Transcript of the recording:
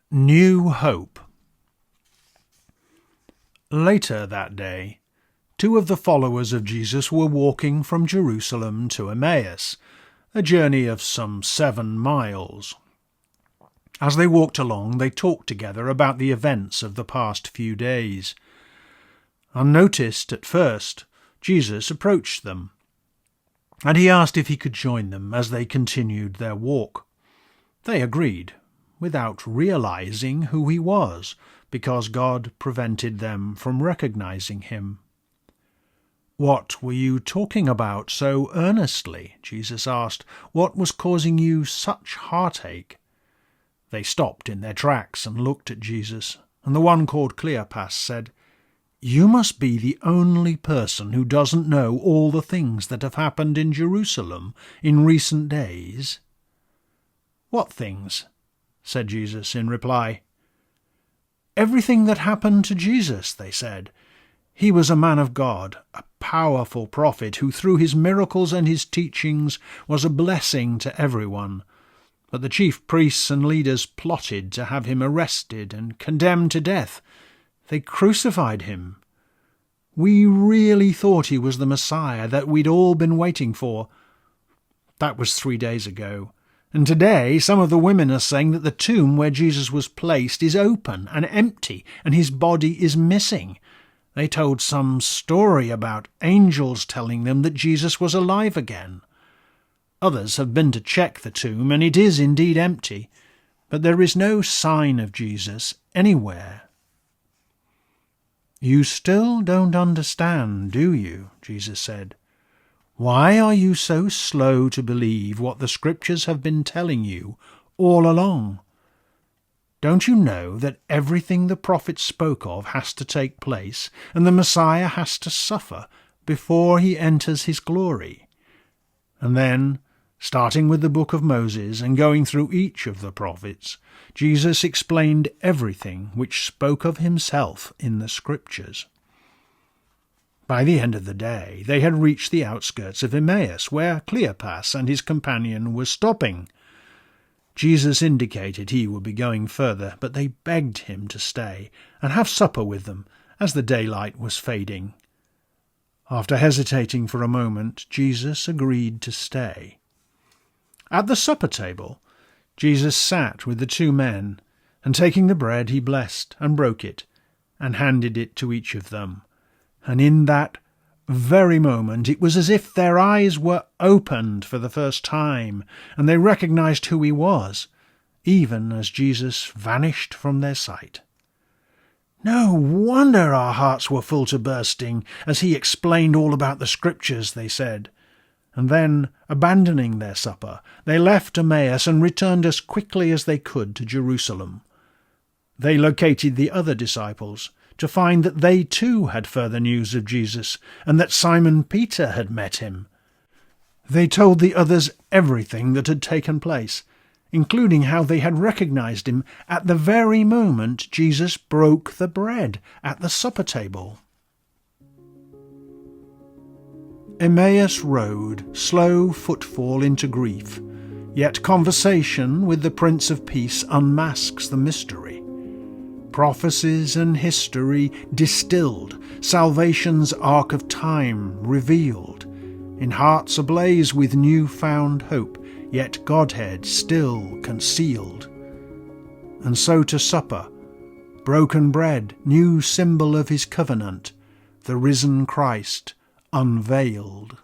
New Hope. Later that day, 2 of the followers of Jesus were walking from Jerusalem to Emmaus, a journey of some 7 miles. As they walked along, they talked together about the events of the past few days. Unnoticed at first, Jesus approached them, and he asked if he could join them as they continued their walk. They agreed, without realizing who he was, because God prevented them from recognizing him. "What were you talking about so earnestly?" Jesus asked. "What was causing you such heartache?" They stopped in their tracks and looked at Jesus, and the one called Cleopas said, "You must be the only person who doesn't know all the things that have happened in Jerusalem in recent days." "What things?" said Jesus in reply. "Everything that happened to Jesus," they said. "He was a man of God, a powerful prophet who through his miracles and his teachings was a blessing to everyone. But the chief priests and leaders plotted to have him arrested and condemned to death. They crucified him. We really thought he was the Messiah that we'd all been waiting for. That was 3 days ago. And today some of the women are saying that the tomb where Jesus was placed is open and empty, and his body is missing. They told some story about angels telling them that Jesus was alive again. Others have been to check the tomb, and it is indeed empty, but there is no sign of Jesus anywhere." "You still don't understand, do you?" Jesus said. "Why are you so slow to believe what the Scriptures have been telling you all along? Don't you know that everything the prophets spoke of has to take place, and the Messiah has to suffer before he enters his glory?" And then, starting with the book of Moses and going through each of the prophets, Jesus explained everything which spoke of himself in the Scriptures. By the end of the day, they had reached the outskirts of Emmaus, where Cleopas and his companion were stopping. Jesus indicated he would be going further, but they begged him to stay and have supper with them, as the daylight was fading. After hesitating for a moment, Jesus agreed to stay. At the supper table, Jesus sat with the 2 men, and taking the bread he blessed and broke it, and handed it to each of them. And in that very moment it was as if their eyes were opened for the first time, and they recognized who he was, even as Jesus vanished from their sight. "No wonder our hearts were full to bursting as he explained all about the Scriptures," they said. And then, abandoning their supper, they left Emmaus and returned as quickly as they could to Jerusalem. They located the other disciples to find that they too had further news of Jesus, and that Simon Peter had met him. They told the others everything that had taken place, including how they had recognized him at the very moment Jesus broke the bread at the supper table. Emmaus Road, slow footfall into grief, yet conversation with the Prince of Peace unmasks the mystery. Prophecies and history distilled, salvation's arc of time revealed, in hearts ablaze with new-found hope, yet Godhead still concealed. And so to supper, broken bread, new symbol of his covenant, the risen Christ unveiled.